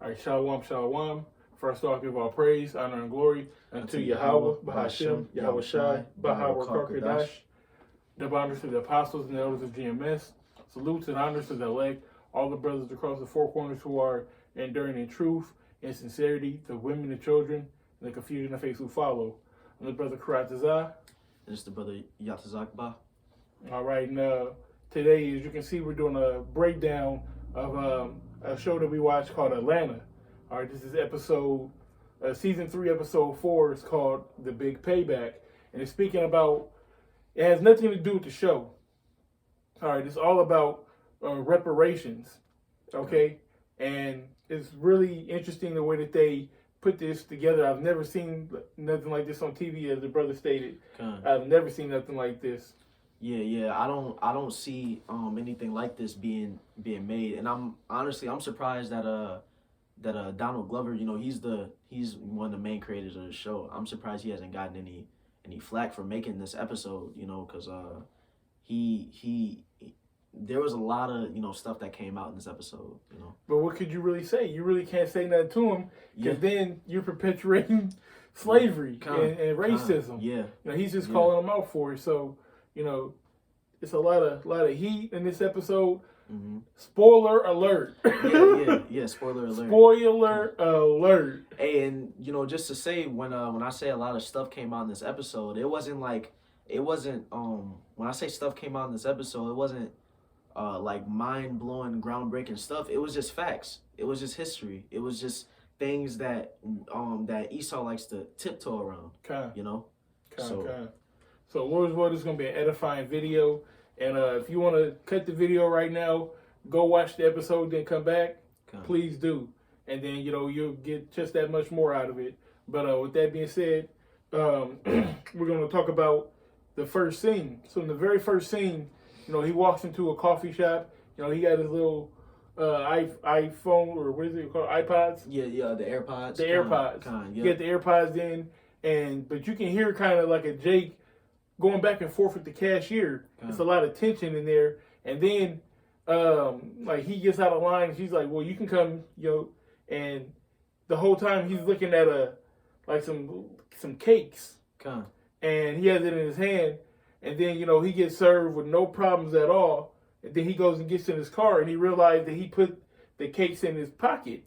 All right, shalom, shalom. First off, give all praise, honor, and glory unto Yahweh, Bahashem, Yahweh Shai, Bahawar Karkadash. Double honors to the apostles and the elders of GMS. Salutes and honors to the elect, all the brothers across the four corners who are enduring in truth and sincerity, the women and children, and the confusion of faith who follow. I'm the brother Karatazah. And it's the brother Yatazakba. All right, and today, as you can see, we're doing a breakdown of a show that we watched called Atlanta. All right, this is season 3, episode 4. It's called The Big Payback. And it's speaking about, it has nothing to do with the show. All right, it's all about reparations. Okay? And it's really interesting the way that they put this together. I've never seen nothing like this on TV, as the brother stated. I've never seen nothing like this. Yeah. I don't see anything like this being made, and I'm surprised that Donald Glover, he's one of the main creators of the show. I'm surprised he hasn't gotten any flack for making this episode, because he there was a lot of stuff that came out in this episode, But what could you really say? You really can't say nothing to him, because then you're perpetuating slavery and racism. He's just calling them out for it. So it's a lot of heat in this episode. Mm-hmm. Spoiler alert. Yeah. Spoiler alert. Spoiler alert. And just to say, when I say a lot of stuff came out in this episode, it wasn't when I say stuff came out in this episode, it wasn't like mind blowing, groundbreaking stuff. It was just facts. It was just history. It was just things that Esau likes to tiptoe around. So what is going to be an edifying video. And if you want to cut the video right now, go watch the episode, then come back. Please do. And then, you'll get just that much more out of it. But with that being said, we're going to talk about the first scene. So in the very first scene, he walks into a coffee shop. He got his little iPhone, or what is it called? iPods? Yeah, the AirPods. The AirPods. You get the AirPods in, but you can hear kind of like a Jake going back and forth with the cashier. There's a lot of tension in there. And then, he gets out of line, and she's like, well, you can come, and the whole time he's looking at some cakes. And he has it in his hand. And then, he gets served with no problems at all. And then he goes and gets in his car, and he realized that he put the cakes in his pocket.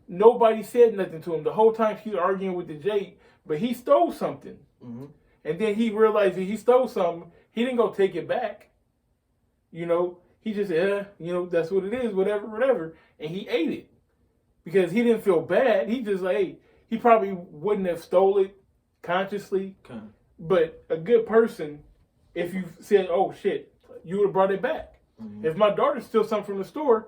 Nobody said nothing to him. The whole time she's arguing with the Jake, but he stole something. Mm-hmm. And then he realized that he stole something. He didn't go take it back. He just said, that's what it is, whatever. And he ate it because he didn't feel bad. He just he probably wouldn't have stole it consciously. But a good person, if you said, oh shit, you would have brought it back. Mm-hmm. If my daughter steals something from the store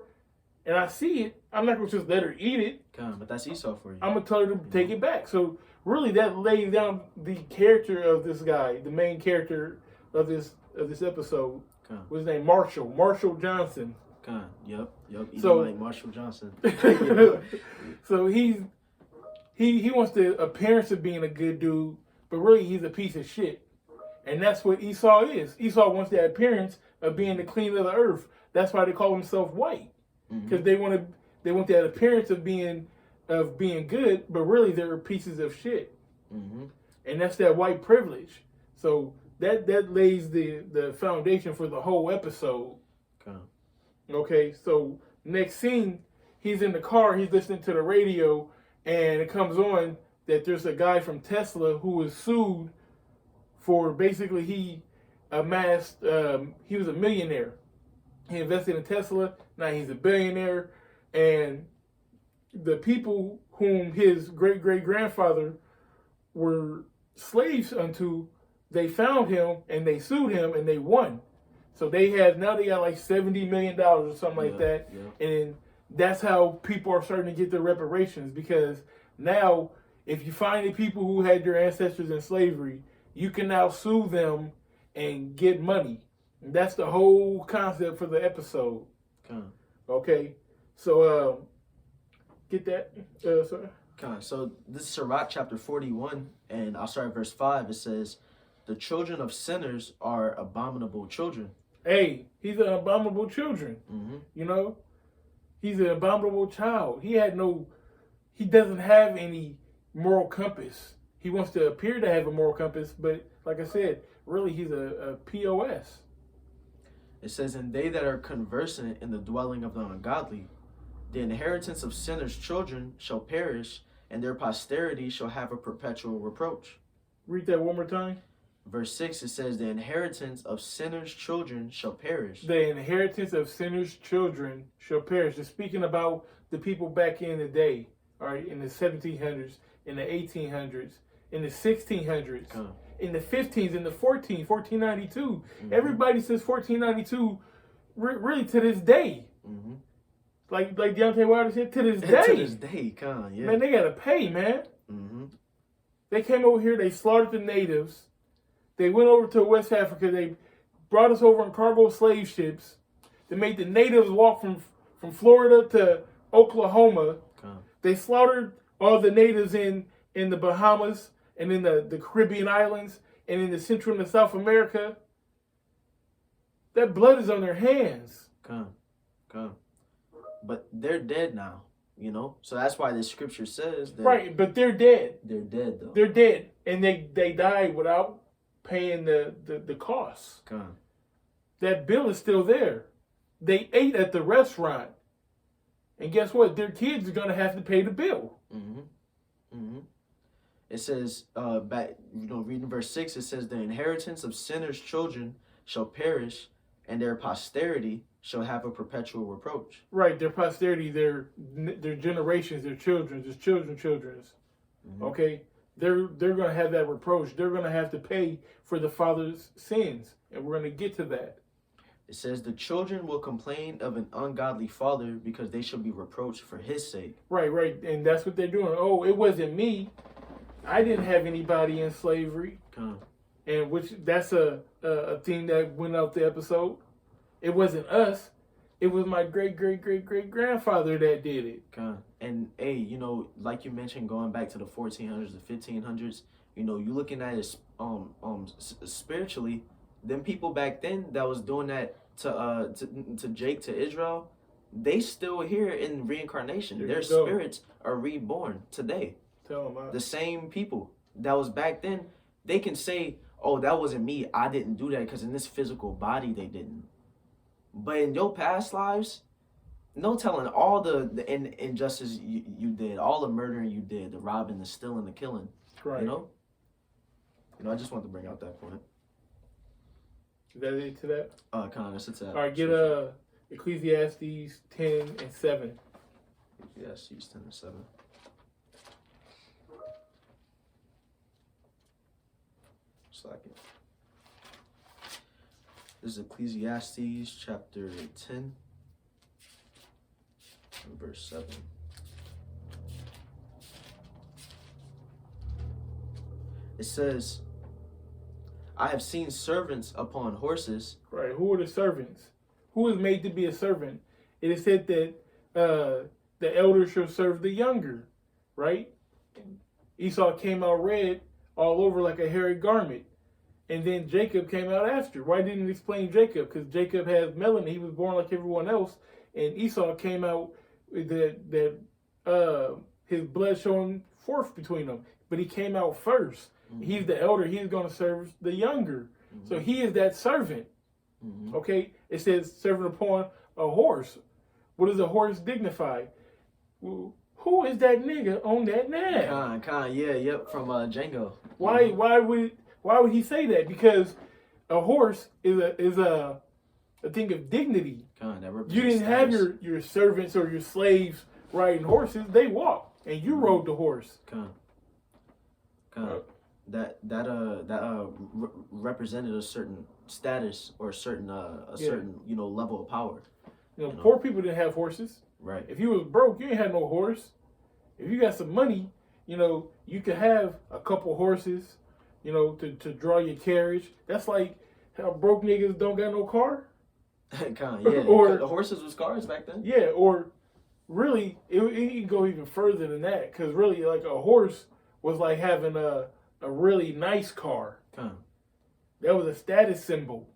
and I see it, I'm not going to just let her eat it. But that's Esau for you. I'm going to tell her to take it back. So really, that lays down the character of this guy, the main character of this episode. What's his name? Marshall Johnson. Yep. So like Marshall Johnson. So he wants the appearance of being a good dude, but really he's a piece of shit. And that's what Esau is. Esau wants that appearance of being the clean of the earth. That's why they call themselves white, because they want that appearance of being good, but really they're pieces of shit. Mm-hmm. And that's that white privilege. So that lays the foundation for the whole episode. Okay, so next scene, he's in the car, he's listening to the radio, and it comes on that there's a guy from Tesla who was sued for basically he amassed, he was a millionaire. He invested in Tesla, now he's a billionaire, and the people whom his great-great-grandfather were slaves unto, they found him and they sued him and they won. So they got like $70 million or something like that. Yeah. And that's how people are starting to get their reparations, because now if you find the people who had your ancestors in slavery, you can now sue them and get money. And that's the whole concept for the episode. Okay. So get that, sir? So this is Sirach chapter 41, and I'll start at verse 5. It says, the children of sinners are abominable children. Hey, he's an abominable children. Mm-hmm. He's an abominable child. He had no he doesn't have any moral compass. He wants to appear to have a moral compass, but like I said, really he's a POS. It says, "And they that are conversant in the dwelling of the ungodly, the inheritance of sinners' children shall perish, and their posterity shall have a perpetual reproach." Read that one more time. Verse 6, it says, "The inheritance of sinners' children shall perish." The inheritance of sinners' children shall perish. It's speaking about the people back in the day, all right, in the 1700s, in the 1800s, in the 1600s, in the 15s, in the 1492. Everybody says 1492, really to this day. Like Deontay Wilder said, to this day. To this day, yeah. Man, they gotta pay, man. They came over here, they slaughtered the natives. They went over to West Africa. They brought us over on cargo slave ships. They made the natives walk from Florida to Oklahoma. They slaughtered all the natives in the Bahamas and in the Caribbean islands and in the Central and South America. That blood is on their hands. But they're dead now, you know? So that's why the scripture says that. Right, but they're dead. They're dead, though. They're dead. And they died without paying the costs. That bill is still there. They ate at the restaurant. And guess what? Their kids are going to have to pay the bill. It says, reading verse 6, it says, "The inheritance of sinners' children shall perish, and their posterity shall have a perpetual reproach." Right, their posterity, their generations, their children's children's. Okay? They're going to have that reproach. They're going to have to pay for the father's sins. And we're going to get to that. It says, "The children will complain of an ungodly father because they shall be reproached for his sake." Right. And that's what they're doing. Oh, it wasn't me. I didn't have anybody in slavery. And that's a theme that went out the episode. It wasn't us. It was my great-great-great-great-grandfather that did it. And, hey, you know, like you mentioned, going back to the 1400s, the 1500s, you know, you looking at it spiritually, them people back then that was doing that to Jake, to Israel, they still here in reincarnation. Their spirits are reborn today. The same people that was back then, they can say, "Oh, that wasn't me. I didn't do that," because in this physical body they didn't. But in your past lives, no telling all the injustice you did, all the murdering you did, the robbing, the stealing, the killing. Right. You know, I just wanted to bring out that point. Is that it to that? That's it. All right, get Ecclesiastes 10:7. Ecclesiastes 10:7. Second. This is Ecclesiastes chapter 10, verse 7. It says, "I have seen servants upon horses." Right. Who are the servants? Who is made to be a servant? It is said that the elder shall serve the younger. Right? Esau came out red all over like a hairy garment. And then Jacob came out after. Why didn't it explain Jacob? Because Jacob has melanin. He was born like everyone else. And Esau came out with his blood showing forth between them. But he came out first. He's the elder. He's going to serve the younger. So he is that servant. Okay? It says servant upon a horse. What does a horse dignify? Who is that nigga on that nag? From Django. Why would he say that? Because a horse is a thing of dignity. You didn't have your servants or your slaves riding horses; they walked, and you rode the horse. That represented a certain status or a certain level of power. Poor people didn't have horses. Right. If you was broke, you ain't had no horse. If you got some money, you could have a couple horses. To draw your carriage. That's like how broke niggas don't got no car. Or the horses was cars back then. Yeah, or really, it can go even further than that. Because really, like a horse was like having a really nice car. That was a status symbol.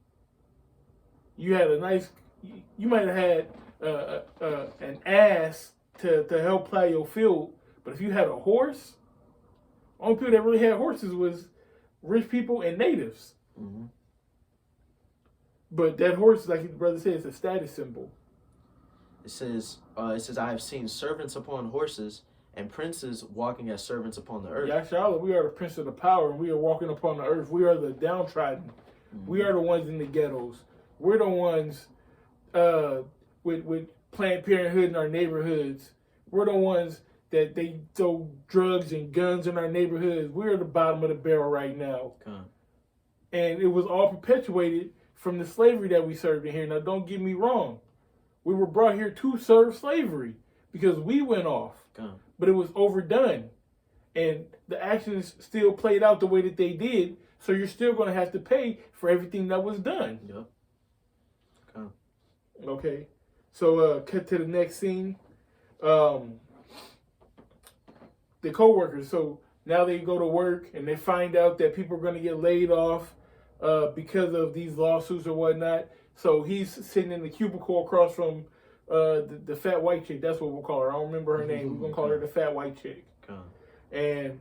You had you might have had an ass to help plow your field, But if you had a horse, only people that really had horses was rich people and natives. Mm-hmm. But that horse, like his brother said, is a status symbol. It says, I have seen servants upon horses and princes walking as servants upon the earth. Yashala, we are the prince of the power, and we are walking upon the earth. We are the downtrodden. Mm-hmm. We are the ones in the ghettos. We're the ones with Planned Parenthood in our neighborhoods. We're the ones that they throw drugs and guns in our neighborhoods. We're at the bottom of the barrel right now. Okay. And it was all perpetuated from the slavery that we served in here. Now, don't get me wrong. We were brought here to serve slavery because we went off. Okay. But it was overdone. And the actions still played out the way that they did. So you're still going to have to pay for everything that was done. Yep. Okay. Okay. So cut to the next scene. The co-workers. So now they go to work and they find out that people are going to get laid off because of these lawsuits or whatnot. So he's sitting in the cubicle across from the fat white chick. That's what we'll call her. I don't remember her name. We're going to call her the fat white chick. Okay. And,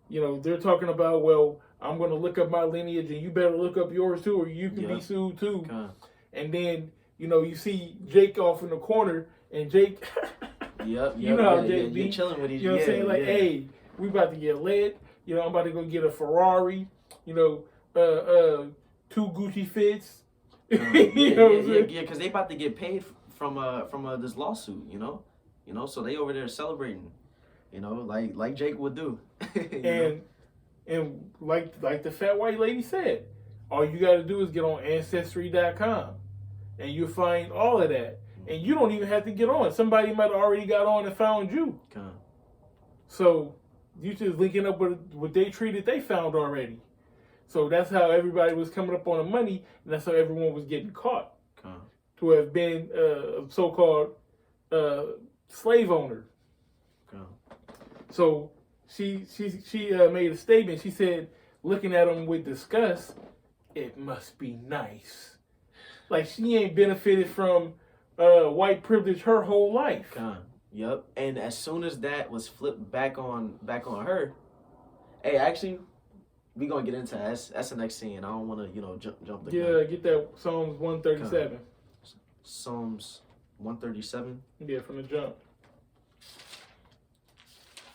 you know, they're talking about, well, I'm going to look up my lineage and you better look up yours too or you can be sued too. Okay. And then, you know, you see Jake off in the corner and Jake, you know how Jake be. Chilling with each You know what I'm saying? Like, hey, we about to get lit. You know, I'm about to go get a Ferrari. You know, 2 Gucci fits. Because they about to get paid from this lawsuit. You know, so they over there celebrating. You know, like Jake would do. and like the fat white lady said, all you got to do is get on Ancestry.com, and you'll find all of that. And you don't even have to get on. Somebody might have already got on and found you. Okay. So you just linking up with what they treated, they found already. So that's how everybody was coming up on the money, and that's how everyone was getting caught. Okay. To have been a so-called slave owner. Okay. So she made a statement. She said, looking at him with disgust, it must be nice. Like she ain't benefited from white privilege her whole life. Yep. And as soon as that was flipped back on her, hey, actually, we gonna get into that. That's the next scene. I don't want to, jump the gun. Get that Psalms 137. Psalms 137. Yeah, from the jump.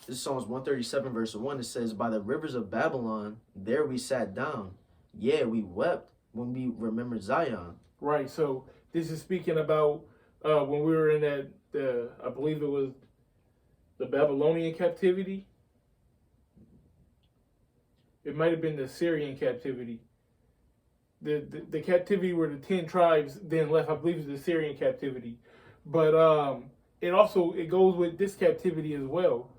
This is Psalms 137, verse 1. It says, "By the rivers of Babylon, there we sat down. Yeah, we wept when we remembered Zion." Right. So this is speaking about when we were in that, I believe it was the Babylonian captivity. It might have been the Syrian captivity. The captivity where the 10 tribes then left, I believe, is the Syrian captivity. But it goes with this captivity as well.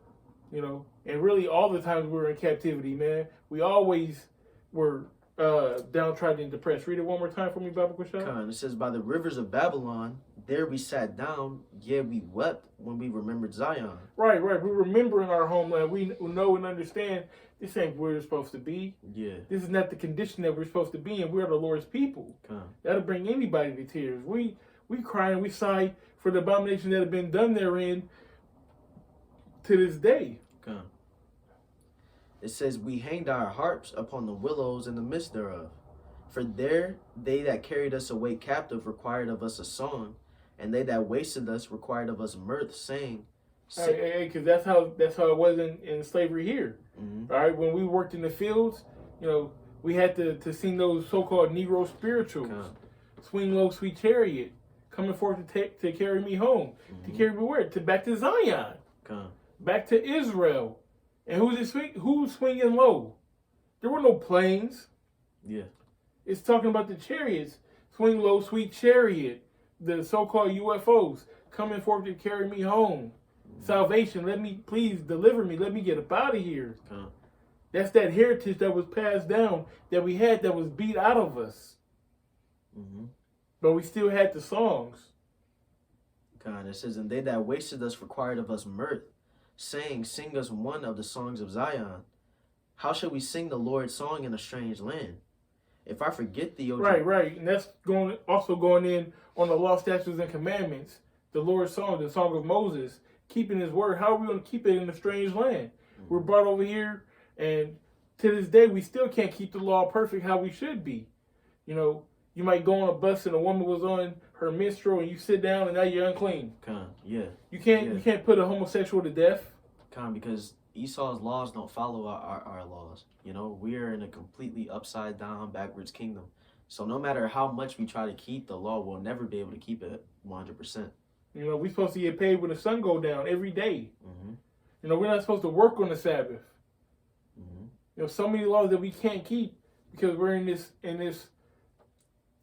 You know, and really all the times we were in captivity, man, we always were downtrodden and depressed. Read it one more time for me, Baba Kushal. It says, "By the rivers of Babylon, there we sat down. Yeah, we wept when we remembered Zion." Right. We're remembering our homeland. We know and understand this ain't where we're supposed to be. Yeah. This is not the condition that we're supposed to be in. We are the Lord's people. That'll bring anybody to tears. We cry and we sigh for the abomination that have been done therein to this day. It says, "We hanged our harps upon the willows in the midst thereof. For there they that carried us away captive required of us a song, and they that wasted us required of us mirth, saying." Because that's how it was in slavery here. Mm-hmm. All right, when we worked in the fields, we had to sing those so-called Negro spirituals. Swing low, sweet chariot, coming forth to carry me home. Mm-hmm. To carry me where? Back to Zion. Back to Israel. And who's swinging low? There were no planes. Yeah. It's talking about the chariots. Swing low, sweet chariot. The so-called UFOs coming forth to carry me home. Mm-hmm. Salvation, please deliver me. Let me get up out of here. That's that heritage that was passed down, that we had, that was beat out of us. Mm-hmm. But we still had the songs. It says, "And they that wasted us required of us mirth, saying, Sing us one of the songs of Zion. How shall we sing the Lord's song in a strange land? If I forget thee, O Right. And that's also going in on the law, statutes, and commandments. The Lord's song, the song of Moses. keeping His word, how are we going to keep it in a strange land? We're brought over here, and to this day, we still can't keep the law perfect how we should be. You know, you might go on a bus and a woman was on her menstrual, and you sit down, and now you're unclean. Yeah. You can't put a homosexual to death. Because Esau's laws don't follow our laws. You know, we are in a completely upside down, backwards kingdom. So no matter how much we try to keep the law, we'll never be able to keep it 100%. You know, we're supposed to get paid when the sun go down every day. Mm-hmm. You know, we're not supposed to work on the Sabbath. Mm-hmm. You know, so many laws that we can't keep because we're in this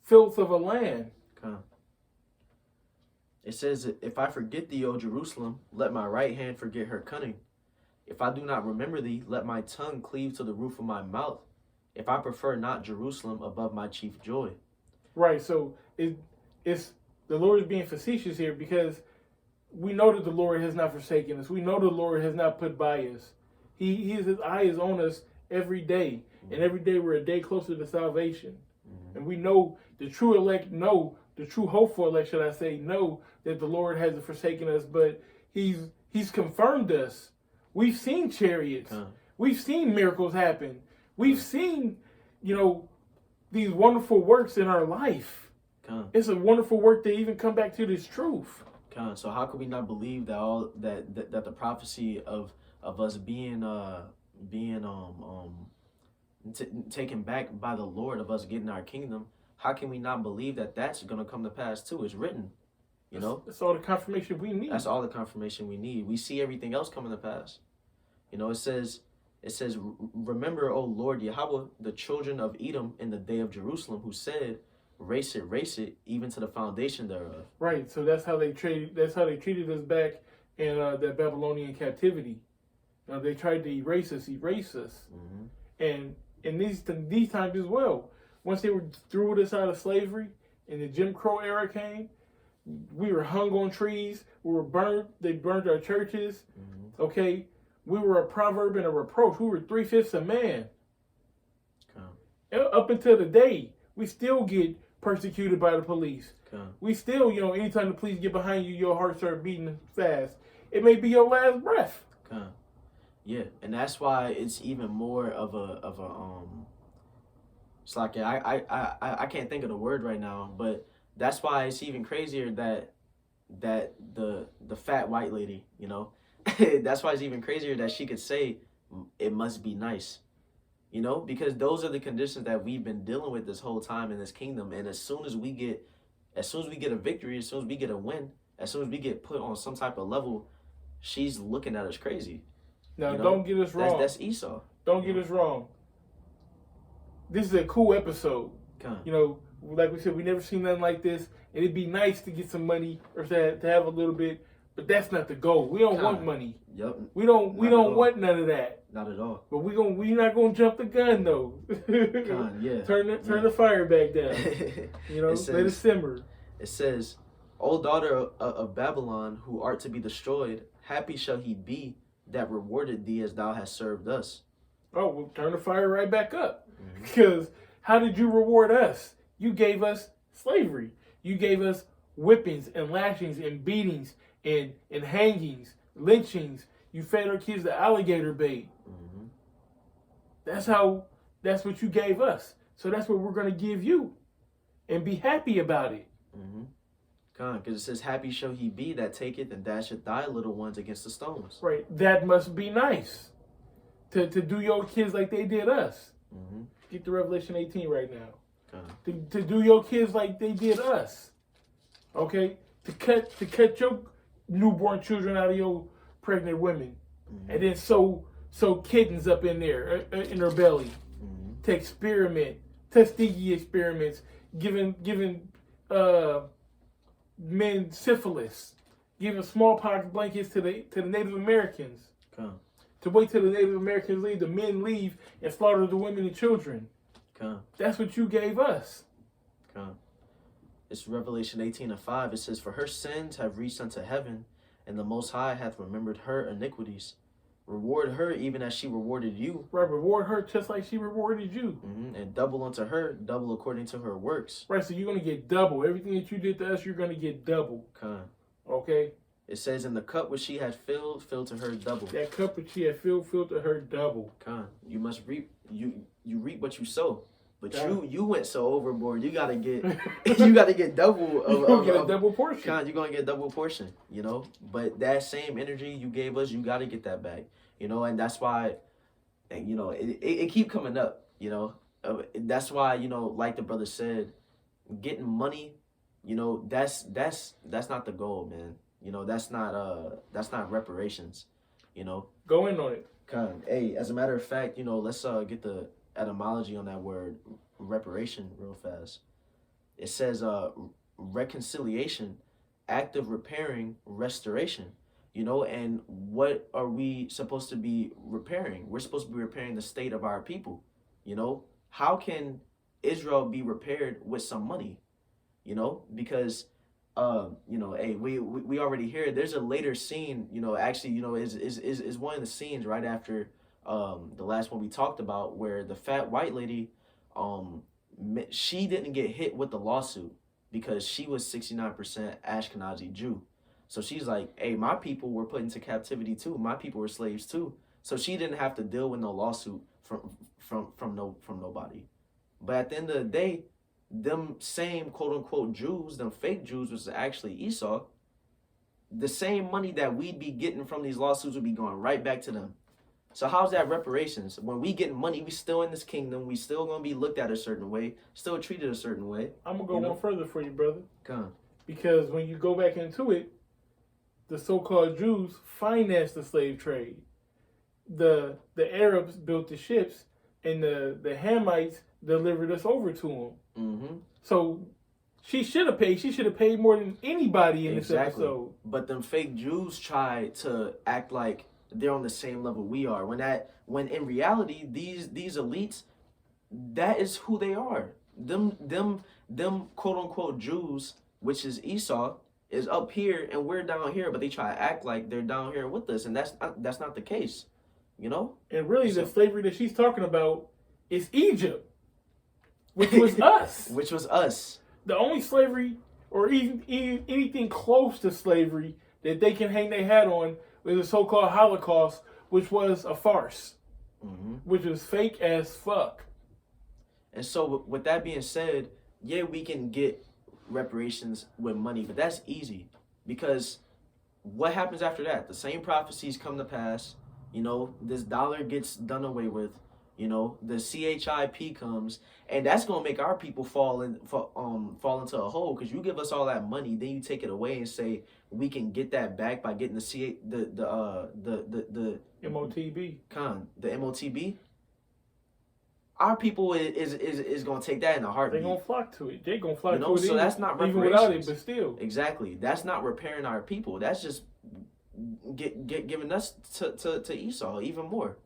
filth of a land. It says, if I forget thee, O Jerusalem, let my right hand forget her cunning. If I do not remember thee, let my tongue cleave to the roof of my mouth. If I prefer not Jerusalem above my chief joy. Right, so it's the Lord is being facetious here because we know that the Lord has not forsaken us. We know the Lord has not put by us. His eye is on us every day. Mm-hmm. And every day we're a day closer to salvation. Mm-hmm. And we know the true elect know, the true hopeful elect, should I say, know that the Lord hasn't forsaken us, but He's confirmed us. We've seen chariots. We've seen miracles happen. We've seen, you know, these wonderful works in our life. It's a wonderful work to even come back to this truth. So how could we not believe that that the prophecy of us being taken back by the Lord, of us getting our kingdom, how can we not believe that that's going to come to pass too? It's written, you know. That's all the confirmation we need. That's all the confirmation we need. We see everything else coming to pass. You know, it says, remember, O Lord Yahweh, the children of Edom in the day of Jerusalem, who said, race it, even to the foundation thereof. Right. So that's how they treated us back in that Babylonian captivity. You know, they tried to erase us. Mm-hmm. And in these times as well, once they were threw us out of slavery and the Jim Crow era came, we were hung on trees. We were burned. They burned our churches. Mm-hmm. Okay. We were a proverb and a reproach. We were 3/5 of man. Up until today, we still get persecuted by the police. We still, you know, anytime the police get behind you, your heart starts beating fast. It may be your last breath. Yeah, and that's why it's even more of a it's like I can't think of the word right now, but that's why it's even crazier that the fat white lady, you know, that's why it's even crazier that she could say it must be nice, you know, because those are the conditions that we've been dealing with this whole time in this kingdom. And as soon as we get a victory, as soon as we get a win, as soon as we get put on some type of level, she's looking at us crazy. Now, don't get us wrong. That's Esau. Don't get us wrong. This is a cool episode. You know, like we said, we never seen nothing like this. And it'd be nice to get some money or to have a little bit, but that's not the goal. We don't want money. Yep. We don't want none of that. Not at all. But we're not gonna jump the gun though. Yeah. Turn the fire back down. You know, let it simmer. It says, O daughter of Babylon, who art to be destroyed, happy shall he be that rewarded thee as thou hast served us. Oh, well, turn the fire right back up. Mm-hmm. Because how did you reward us? You gave us slavery. You gave us whippings and lashings and beatings and hangings, lynchings. You fed our kids the alligator bait. Mm-hmm. That's what you gave us. So that's what we're going to give you. And be happy about it. Mm-hmm. Because it says, happy shall he be that taketh and dasheth thy little ones against the stones. Right. That must be nice. To do your kids like they did us. Mm-hmm. Get to Revelation 18 right now. To do your kids like they did us. Okay? To cut your newborn children out of your pregnant women. Mm-hmm. And then sew kittens up in there, in their belly. Mm-hmm. To experiment. Tuskegee experiments. Giving men syphilis, giving smallpox blankets to the Native Americans. To wait till the Native Americans leave, the men leave and slaughter the women and children. That's what you gave us. It's Revelation 18:5. It says, for her sins have reached unto heaven, and the Most High hath remembered her iniquities. Reward her even as she rewarded you. Right, reward her just like she rewarded you. Mm-hmm. And double unto her, double according to her works. Right, so you're going to get double. Everything that you did to us, you're going to get double. Okay? It says, "In the cup which she had filled, fill to her double." That cup which she had filled to her double. You must reap. You reap what you sow. But God. you went so overboard. You gotta get double. You're gonna get a double portion. You're gonna get double portion. You know. But that same energy you gave us, you gotta get that back. You know, and that's why, and you know, it keep coming up. You know, that's why, you know, like the brother said, getting money. You know, that's not the goal, man. You know, that's not reparations. You know. Go in on it. Hey, as a matter of fact, you know, let's get the etymology on that word reparation real fast. It says reconciliation, act of repairing, restoration. You know, and what are we supposed to be repairing? We're supposed to be repairing the state of our people. You know, how can Israel be repaired with some money? You know, because you know, hey, we already hear there's a later scene, you know, actually, you know, is one of the scenes right after the last one we talked about, where the fat white lady, she didn't get hit with the lawsuit because she was 69% Ashkenazi Jew. So she's like, hey, my people were put into captivity too. My people were slaves too. So she didn't have to deal with no lawsuit from nobody. But at the end of the day, them same quote unquote Jews, them fake Jews, which is actually Esau, the same money that we'd be getting from these lawsuits would be going right back to them. So how's that reparations? When we get money, we still in this kingdom, we still gonna be looked at a certain way, still treated a certain way. I'm gonna go one further for you, brother. Come on. Because when you go back into it, the so-called Jews financed the slave trade. The Arabs built the ships, and the Hamites delivered us over to them. Mm-hmm. So she should have paid. She should have paid more than anybody in this episode. But them fake Jews try to act like they're on the same level we are. When in reality, these elites, that is who they are. Them quote unquote Jews, which is Esau, is up here and we're down here. But they try to act like they're down here with us, and that's not the case. You know. And really, the slavery that she's talking about is Egypt. Which was us. Which was us. The only slavery, or even anything close to slavery, that they can hang their hat on was the so-called Holocaust, which was a farce. Mm-hmm. Which was fake as fuck. And so, with that being said, yeah, we can get reparations with money, but that's easy. Because what happens after that? The same prophecies come to pass. You know, this dollar gets done away with. You know, the CHIP comes, and that's gonna make our people fall into a hole, because you give us all that money, then you take it away and say we can get that back by getting the MOTB. The MOTB. Our people is gonna take that in a heartbeat. They're gonna flock to it. They're gonna flock to it. So that's not reparations. Even without it, but still. Exactly. That's not repairing our people. That's just giving us to Esau even more.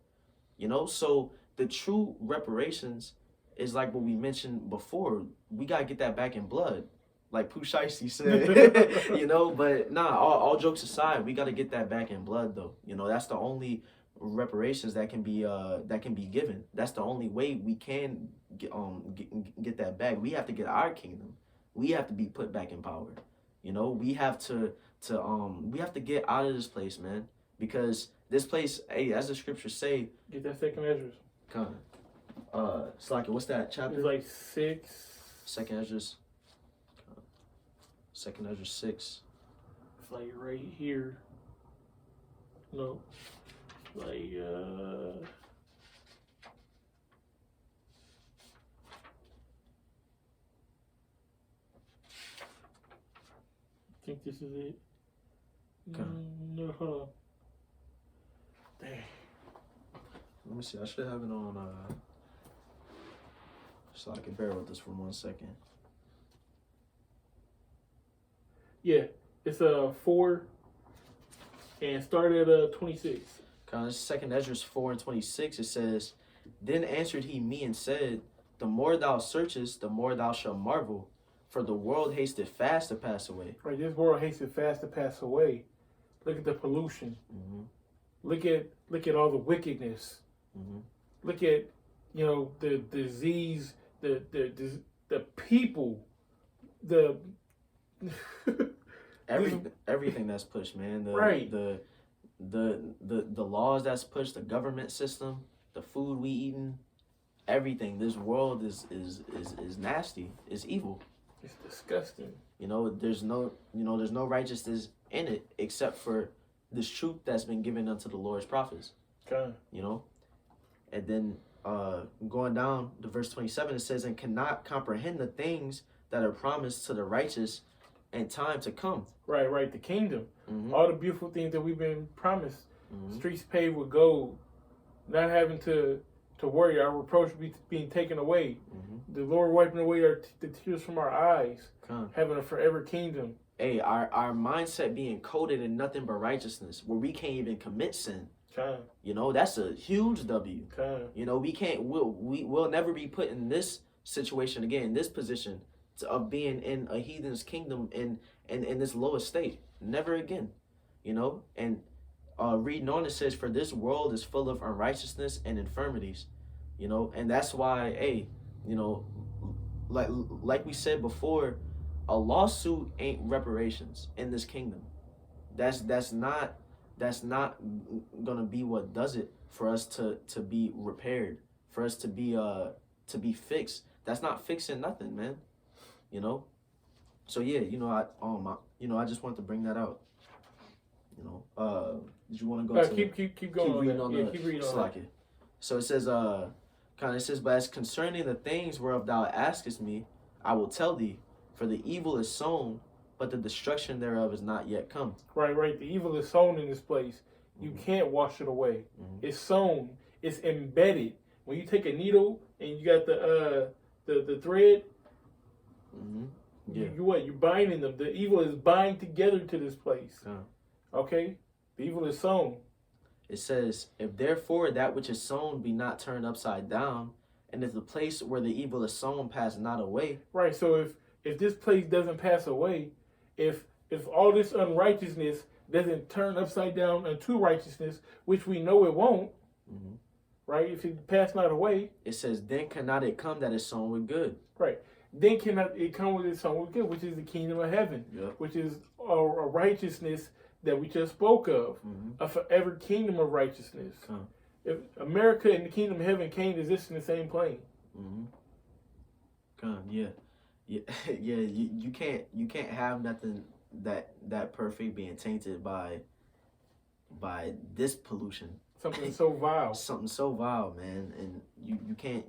You know, so the true reparations is like what we mentioned before. We gotta get that back in blood, like Pooh Shiesty said. You know, but nah. All jokes aside, we gotta get that back in blood, though. You know, that's the only reparations that can be given. That's the only way we can get that back. We have to get our kingdom. We have to be put back in power. You know, we have to get out of this place, man, because this place, hey, as the scriptures say, get that second Esdras. Come on. Slacker, what's that chapter? It's like 6. Second Esdras. Second Esdras 6. It's like right here. No. Like I think this is it. Okay. No, hold on. Dang. Let me see. I should have it on. So I can bear with this for 1 second. Yeah, it's 4 and started at 26. This second Esdras 4:26. It says, "Then answered he me and said, The more thou searchest, the more thou shalt marvel, for the world hasted fast to pass away." Right, this world hasted fast to pass away. Look at the pollution. Mm-hmm. Look at all the wickedness. Mm-hmm. Look at, you know, the disease, the people, the Everything that's pushed, man. Right. The laws that's pushed, the government system, the food we eating, everything. This world is nasty. It's evil. It's disgusting. There's no righteousness in it except for this truth that's been given unto the Lord's prophets. Okay. And then going down to verse 27, it says, and cannot comprehend the things that are promised to the righteous and time to come. Right. The kingdom. Mm-hmm. All the beautiful things that we've been promised. Mm-hmm. Streets paved with gold. Not having to worry. Our reproach being taken away. Mm-hmm. The Lord wiping away the tears from our eyes. Come. Having a forever kingdom. Hey, our mindset being coated in nothing but righteousness, where we can't even commit sin. That's a huge W. We'll never be put in this situation again, this position of being in a heathen's kingdom in this lowest state. Never again. And reading on, it says, for this world is full of unrighteousness and infirmities. And that's why, like we said before, a lawsuit ain't reparations in this kingdom. That's not gonna be what does it for us to be repaired, for us to be fixed. That's not fixing nothing, man. So yeah, I just want to bring that out. Did you want to go to keep going? Keep reading on the keep reading Slack it. So it says but as concerning the things whereof thou askest me, I will tell thee, for the evil is sown, but the destruction thereof is not yet come. Right. The evil is sown in this place. You can't wash it away. Mm-hmm. It's sown. It's embedded. When you take a needle and you got the thread, mm-hmm. Yeah. You're binding them. The evil is bind together to this place. Okay? The evil is sown. It says, if therefore that which is sown be not turned upside down, and if the place where the evil is sown pass not away. Right, so if this place doesn't pass away, if all this unrighteousness doesn't turn upside down unto righteousness, which we know it won't, mm-hmm. right? If it pass not away. It says, then cannot it come that is sown with good. Right. Then cannot it come with it sown with good, which is the kingdom of heaven, yep. which is a righteousness that we just spoke of, mm-hmm. a forever kingdom of righteousness. If America and the kingdom of heaven can't exist in the same plane. Mm-hmm. Yeah. You can't have nothing that perfect being tainted by this pollution. Something so vile. Something so vile, man, and you can't.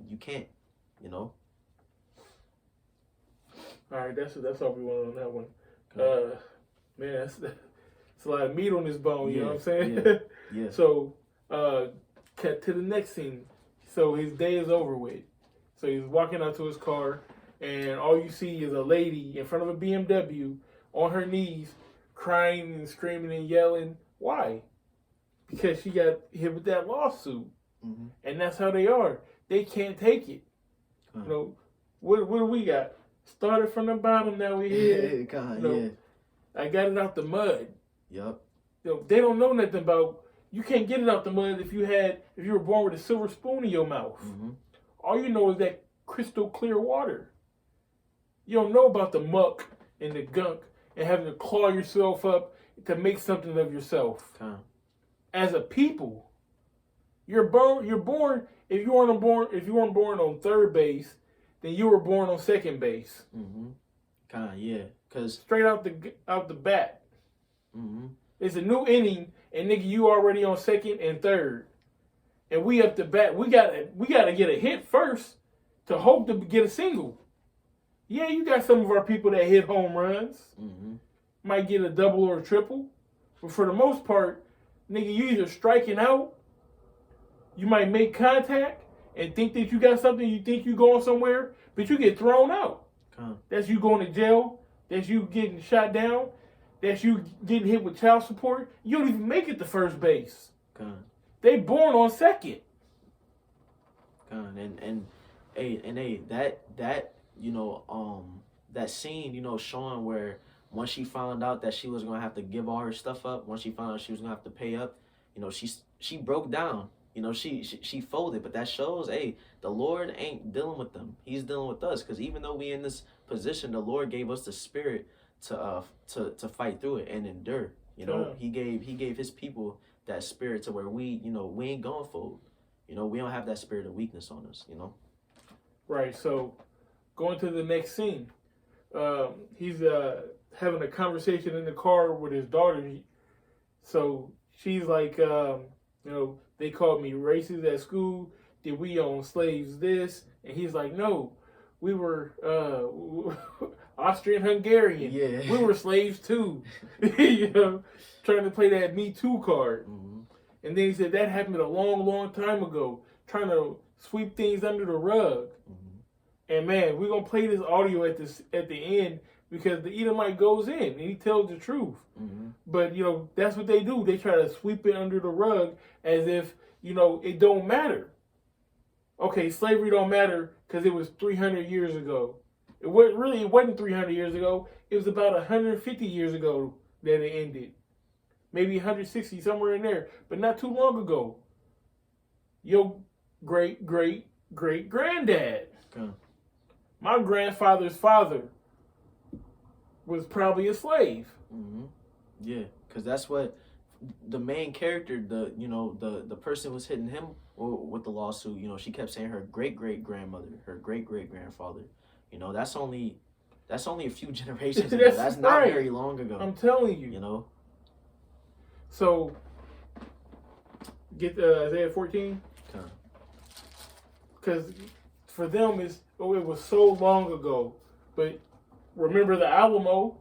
All right, that's all we want on that one. Man, that's a lot of meat on this bone. You know what I'm saying? Yeah. So, cut to the next scene. So his day is over with. So he's walking out to his car, and all you see is a lady in front of a BMW on her knees, crying and screaming and yelling. Why? Because she got hit with that lawsuit, mm-hmm. and that's how they are. They can't take it. What do we got? Started from the bottom, now we're here. I got it out the mud. Yep. They don't know nothing about. You can't get it out the mud if you were born with a silver spoon in your mouth. Mm-hmm. All you know is that crystal clear water. You don't know about the muck and the gunk and having to claw yourself up to make something of yourself. As a people, you're born. If you weren't born on third base, then you were born on second base. Mm-hmm. Cause straight out the bat. Mm-hmm. It's a new inning, and nigga, you already on second and third, and we up the bat. We gotta get a hit first to hope to get a single. Yeah, you got some of our people that hit home runs. Mm-hmm. Might get a double or a triple, but for the most part, nigga, you either striking out, you might make contact and think that you got something, you think you going somewhere, but you get thrown out. That's you going to jail. That's you getting shot down. That's you getting hit with child support. You don't even make it to first base. They born on second. And that scene, showing where once she found out that she was gonna have to give all her stuff up, once she found out she was gonna have to pay up, she broke down. She folded, but that shows, the Lord ain't dealing with them. He's dealing with us, because even though we in this position, the Lord gave us the spirit to fight through it and endure. You know, he gave his people that spirit to where we ain't going fold. You know, we don't have that spirit of weakness on us. You know. Right. So, going to the next scene, he's having a conversation in the car with his daughter. So she's like, they called me racist at school. Did we own slaves? This, and he's like, no, we were Austrian-Hungarian. Yeah. We were slaves too. Trying to play that Me Too card. Mm-hmm. And then he said that happened a long, long time ago. Trying to sweep things under the rug. Mm-hmm. And man, we're gonna play this audio at the end because the Edomite goes in and he tells the truth. Mm-hmm. But that's what they do. They try to sweep it under the rug as if it don't matter. Okay, slavery don't matter because it was 300 years ago. It wasn't 300 years ago. It was about 150 years ago that it ended. Maybe 160, somewhere in there, but not too long ago. Your great great great granddad, my grandfather's father, was probably a slave. Mm-hmm. Yeah, because that's what the main character, the person was hitting him with the lawsuit. She kept saying her great great grandmother, her great great grandfather. That's only a few generations ago. That's not right. very long ago. I'm telling you. So get Isaiah 14. Because for them it was so long ago, but remember the Alamo.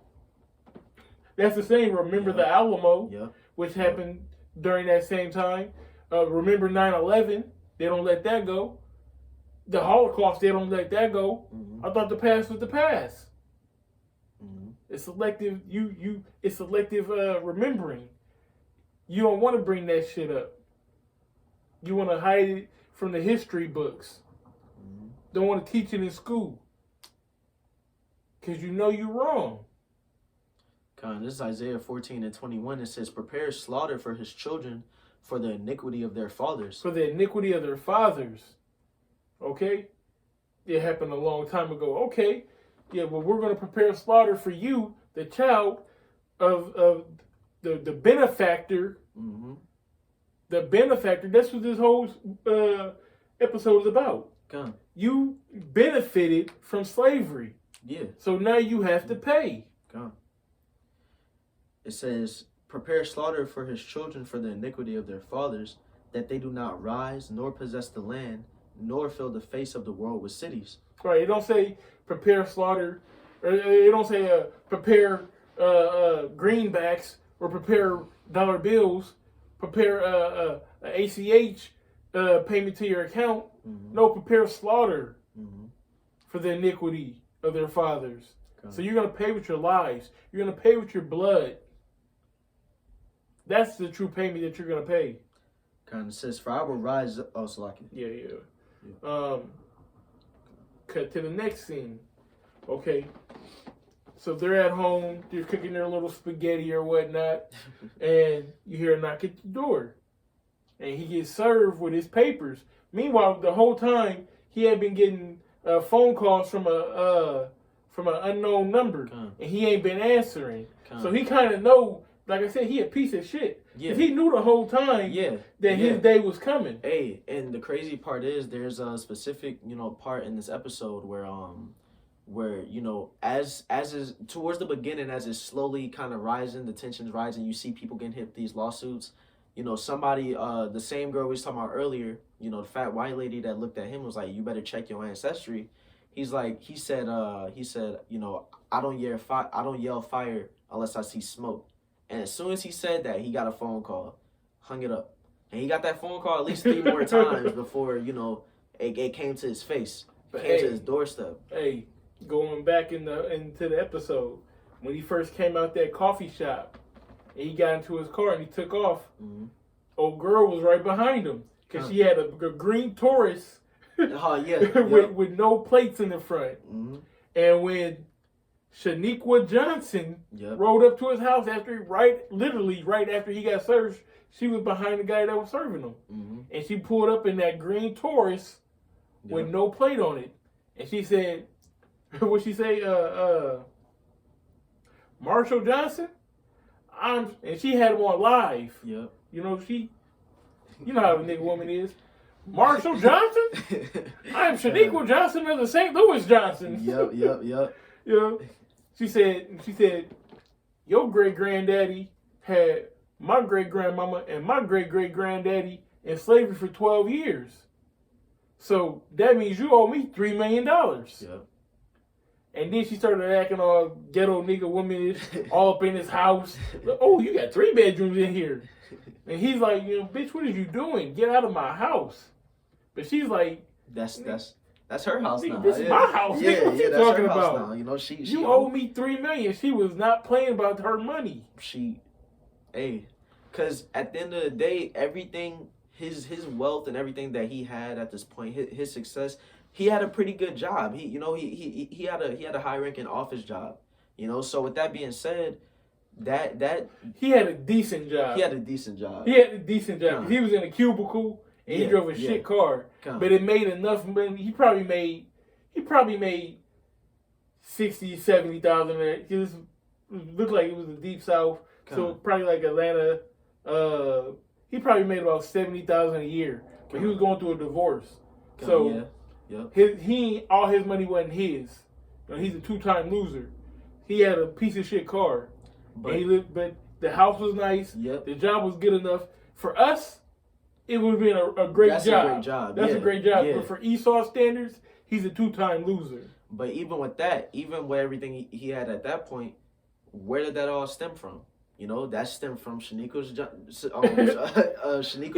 That's the same. Remember the Alamo, which happened during that same time. Remember 9/11. They don't let that go. The Holocaust. They don't let that go. Mm-hmm. I thought the past was the past. Mm-hmm. It's selective. It's selective remembering. You don't want to bring that shit up. You want to hide it from the history books. Mm-hmm. Don't want to teach it in school. Because you're wrong. This is Isaiah 14:21. It says, prepare slaughter for his children for the iniquity of their fathers. For the iniquity of their fathers. Okay? It happened a long time ago. Okay. Yeah, well, we're going to prepare slaughter for you, the child of the benefactor. Mm-hmm. The benefactor. That's what this whole episode is about. You benefited from slavery. Yeah. So now you have to pay. It says, prepare slaughter for his children for the iniquity of their fathers, that they do not rise, nor possess the land, nor fill the face of the world with cities. Right. It don't say prepare slaughter. Or it don't say prepare greenbacks or prepare dollar bills. Prepare ACH payment to your account. Mm-hmm. No, prepare slaughter mm-hmm. for the iniquity of their fathers. So you're going to pay with your lives. You're going to pay with your blood. That's the true payment that you're going to pay. It says, for I will rise up. Oh, Salaki. Yeah. Cut to the next scene. Okay. So they're at home. They're cooking their little spaghetti or whatnot. And you hear a knock at the door. And he gets served with his papers. Meanwhile, the whole time, he had been getting phone calls from an unknown number. And he ain't been answering. So he kind of know, like I said, he a piece of shit. Yeah. He knew the whole time that his day was coming. Hey, and the crazy part is there's a specific, part in this episode where as is towards the beginning, as it's slowly kind of rising, the tension's rising, you see people getting hit with these lawsuits. Somebody, the same girl we was talking about earlier, the fat white lady that looked at him was like, you better check your ancestry. He said, I don't yell fire unless I see smoke. And as soon as he said that, he got a phone call, hung it up. And he got that phone call at least 3 more times before, it came to his face, to his doorstep. Hey, going back into the episode, when he first came out that coffee shop, and he got into his car and he took off, old girl was right behind him. Because she had a green Taurus with no plates in the front. Mm-hmm. And when Shaniqua Johnson rode up to his house literally right after he got served, she was behind the guy that was serving him. Mm-hmm. And she pulled up in that green Taurus with no plate on it. And she said, what'd she say? Marshall Johnson, and she had him on live. Yep. You know, you know how the nigga woman is. Marshall Johnson? I am Shaniqua Johnson of the St. Louis Johnsons. Yep. You know, she said, your great granddaddy had my great grandmama and my great great granddaddy in slavery for 12 years. So that means you owe me $3 million. Yep. And then she started acting all ghetto nigga womanish, all up in his house. Oh, you got 3 bedrooms in here. And he's like, you know, bitch, what are you doing? Get out of my house. But she's like, that's her house now. This is my house. Yeah, what you that's talking her house about? now. You know, you owe me $3 million. She was not playing about her money. Because at the end of the day, everything, his wealth and everything that he had at this point, his success, he had a pretty good job. He had a high ranking office job. You know, so with that being said, that he had a decent job. He had a decent job. He was in a cubicle and he drove a shit car. But it made enough money. He probably made $60,000, $70,000. It looked like it was the Deep South. So probably like Atlanta. He probably made about $70,000 a year. But he was going through a divorce. So all his money wasn't his. You know, he's a 2-time loser. He had a piece of shit car. But the house was nice. Yep. The job was good enough. For us, it would have been a great job. That's a great job. That's a great job. But for Esau standards, he's a 2-time loser. But even with that, even with everything he had at that point, where did that all stem from? You know, that stemmed from Shaniqua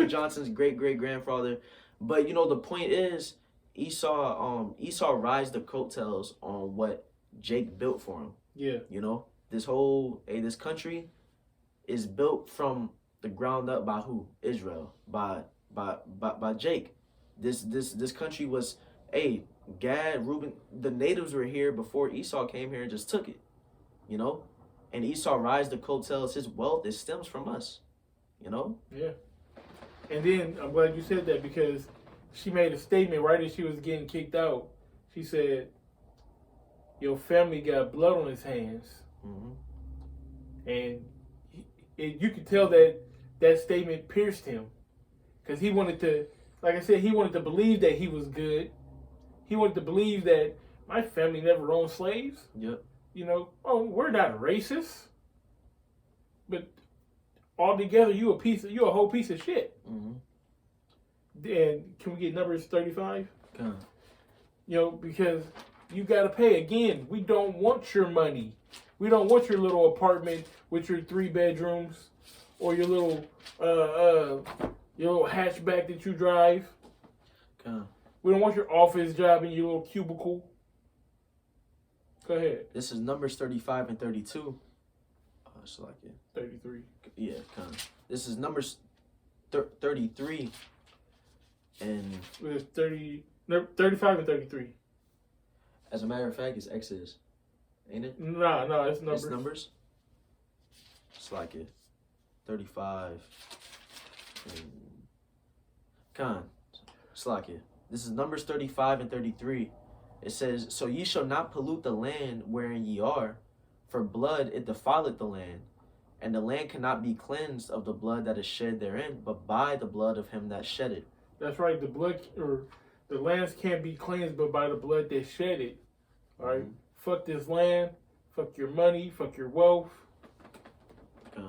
Johnson's great grandfather. But you know, the point is, Esau rides the coattails on what Jake built for him. Yeah. You know, this country is built from the ground up by who? Israel. By Jake. This country was, Gad, Reuben, the natives were here before Esau came here and just took it. You know? And Esau rides the coattails. His wealth, it stems from us. You know? Yeah. And then I'm glad you said that, because she made a statement right as she was getting kicked out. She said, your family got blood on his hands. Mm-hmm. And you could tell that statement pierced him. Because he wanted to, like I said, he wanted to believe that he was good. He wanted to believe that my family never owned slaves. Yep. You know, we're not racist. But altogether, you a whole piece of shit. Mm-hmm. And can we get Numbers 35? Come on. You know, because you got to pay. Again, we don't want your money. We don't want your little apartment with your 3 bedrooms or your little hatchback that you drive. Come on. We don't want your office job in your little cubicle. Go ahead. This is Numbers 35 and 32. Oh, it's like it. 33. Yeah, kind of. This is Numbers 33 and... It's 35 and 33. As a matter of fact, it's Exodus. Ain't it? No, it's Numbers. It's Numbers? It's like it. 35. It's like it. This is Numbers 35 and 33. It says, so ye shall not pollute the land wherein ye are, for blood it defileth the land, and the land cannot be cleansed of the blood that is shed therein, but by the blood of him that shed it. That's right. The blood, or the lands can't be cleansed but by the blood that shed it. All right? Fuck this land. Fuck your money. Fuck your wealth.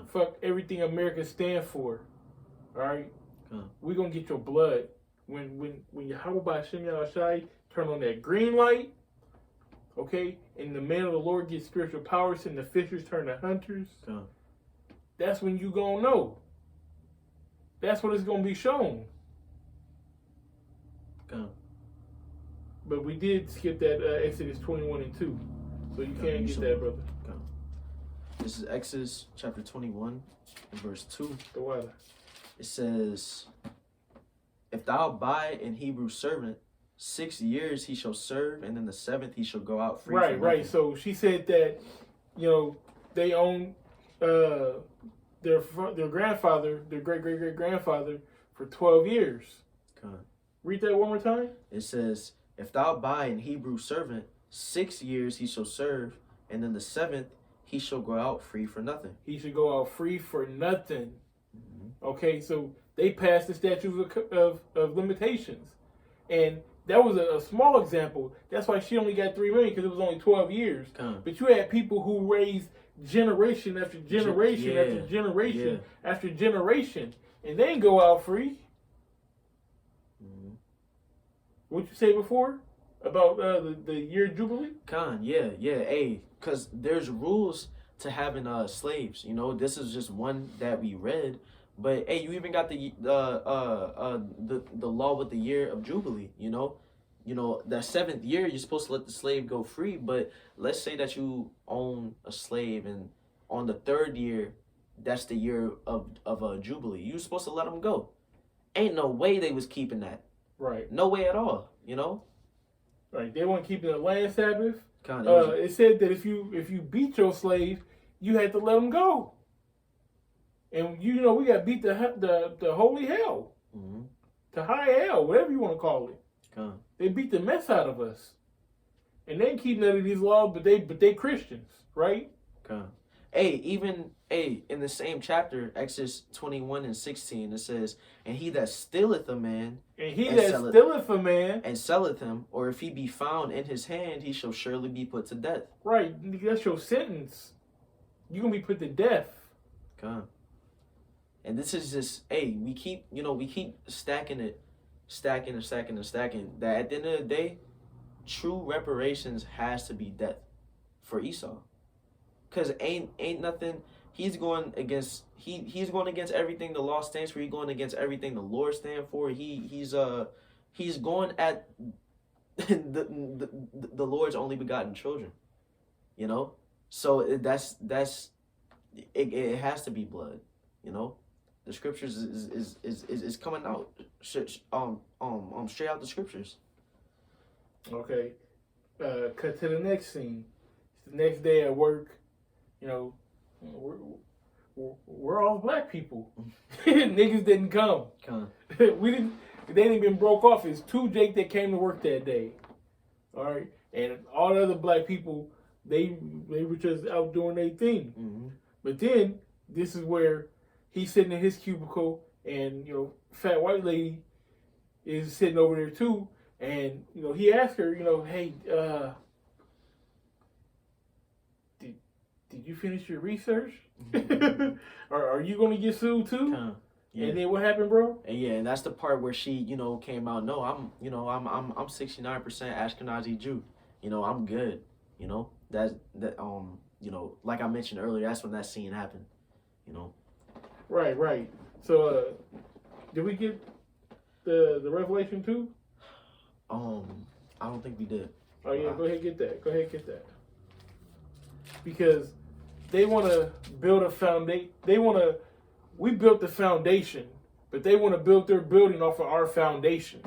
Fuck everything America stands for. All right? We're going to get your blood. When Yahweh Hashem Yahushai turn on that green light, okay, and the man of the Lord gets spiritual powers and the fishers turn to hunters, that's when you going to know. That's when it's going to be shown. But we did skip that Exodus 21 and 2. So you can't get that, brother. This is Exodus chapter 21 and verse 2. The water. It says, if thou buy an Hebrew servant, 6 years he shall serve, and in the 7th he shall go out free. Right. So she said that, you know, they own their grandfather, their great grandfather, for 12 years. Read that one more time. It says, if thou buy an Hebrew servant, 6 years he shall serve, and in the 7th he shall go out free for nothing. He should go out free for nothing. Mm-hmm. Okay, so they passed the statute of limitations. And that was a small example. That's why she only got 3 million, because it was only 12 years. But you had people who raised generation after generation after generation after generation, and they didn't go out free. Mm-hmm. What you say before about the year jubilee? Hey, because there's rules to having slaves. You know, this is just one that we read. But hey, you even got the law with the year of jubilee. You know, that 7th year you're supposed to let the slave go free. But let's say that you own a slave, and on the 3rd year, that's the year of jubilee. You're supposed to let them go. Ain't no way they was keeping that. Right. No way at all. You know. Right. They weren't keeping the land Sabbath. It said that if you beat your slave, you had to let them go. And you know, we got beat the holy hell, mm-hmm. to high hell, whatever you want to call it. They beat the mess out of us, and they ain't keep none of these laws. But they Christians, right? In the same chapter, Exodus 21:16, it says, "And he that stealeth a man, and selleth him, or if he be found in his hand, he shall surely be put to death." Right, that's your sentence. You're gonna be put to death. And this is just, we keep stacking it, stacking. That at the end of the day, true reparations has to be death for Esau, cause ain't nothing. He's going against everything the law stands for. He's going against everything the Lord stands for. He's going at the Lord's only begotten children. You know, so it has to be blood. You know. The scriptures is coming out, straight out the scriptures. Okay, cut to the next scene. It's the next day at work. You know, we're all black people. Niggas didn't come. We didn't. They didn't even broke off. It's 2 Jake that came to work that day. All right, and all the other black people, they were just out doing their thing. Mm-hmm. But then this is where he's sitting in his cubicle, and fat white lady is sitting over there too. And he asked her, hey, did you finish your research? or are you gonna get sued too? Yeah. And then what happened, bro? And that's the part where she, came out. No, I'm 69% Ashkenazi Jew. I'm good. Like I mentioned earlier, that's when that scene happened. Right. So, did we get the Revelation 2? I don't think we did. Oh yeah, go ahead get that. Because they want to build a foundation. We built the foundation, but they want to build their building off of our foundation.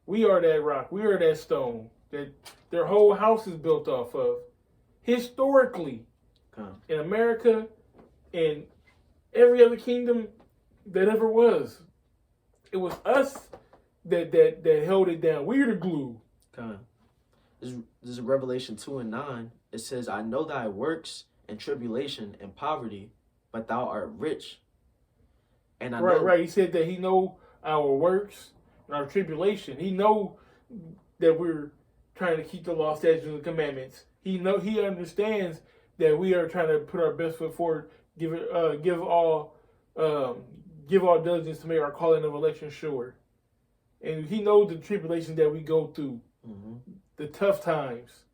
We are that rock. We are that stone that their whole house is built off of. Historically, in America and every other kingdom that ever was, it was us that held it down. We're the glue. This is Revelation 2:9. It says, "I know thy works and tribulation and poverty, but thou art rich." And Right. He said that he know our works and our tribulation. He know that we're trying to keep the law, statutes, and commandments. He understands that we are trying to put our best foot forward. Give all diligence to make our calling of election sure. And he knows the tribulation that we go through, the tough times,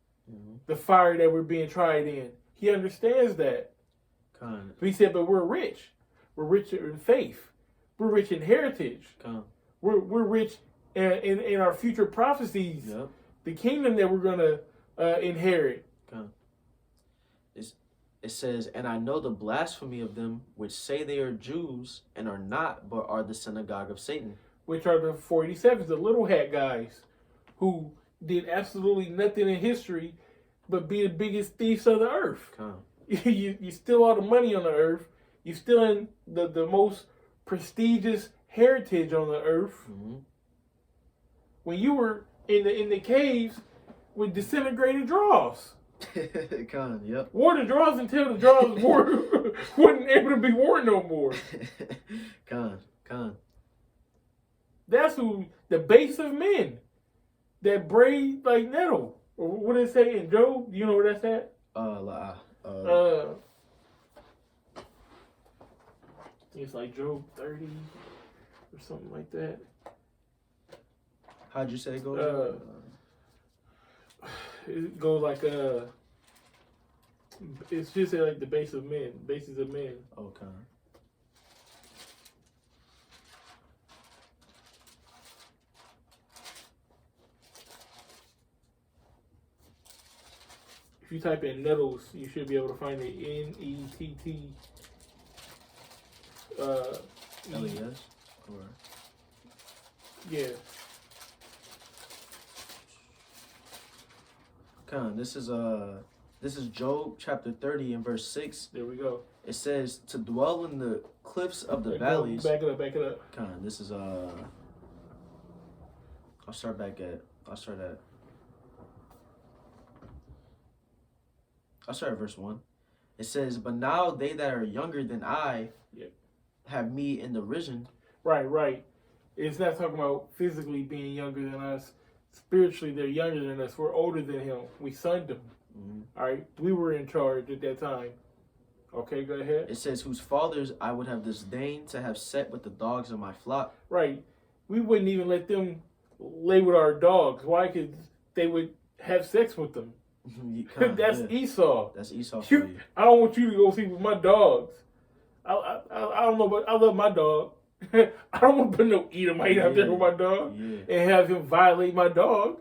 the fire that we're being tried in. He understands that. But he said, but we're rich. We're rich in faith. We're rich in heritage. We're rich in our future prophecies. Yep. The kingdom that we're going to inherit. It says, "And I know the blasphemy of them which say they are Jews and are not, but are the synagogue of Satan." Which are the 487s, the little hat guys, who did absolutely nothing in history but be the biggest thieves of the earth. You steal all the money on the earth. You stealing the most prestigious heritage on the earth. When you were in the caves with disintegrated drawers. Con, yep. War the draws until the draws wasn't able to be war no more. Con. That's who the base of men that braid like nettle. Or what did it say in Job? You know where that's at? It's like Job 30 or something like that. How'd you say it goes? It goes like it's just like the base of men, bases of men. Okay. If you type in nettles, you should be able to find it. Nett. LES or yeah. Con, this is Job chapter 30 and verse 6. There we go. It says to dwell in the cliffs of the valleys. Back it up. Con, this is I'll start at verse 1. It says, but now they that are younger than I have me in derision. Right. It's not talking about physically being younger than us. Spiritually, they're younger than us. We're older than him. We sunned him. Mm-hmm. All right? We were in charge at that time. Okay, go ahead. It says, whose fathers I would have disdained to have set with the dogs of my flock. Right. We wouldn't even let them lay with our dogs. Why? Because they would have sex with them. That's Esau. That's Esau for you. I don't want you to go sleep with my dogs. I don't know, but I love my dog. I don't want to put no Edomite out there with my dog and have him violate my dog.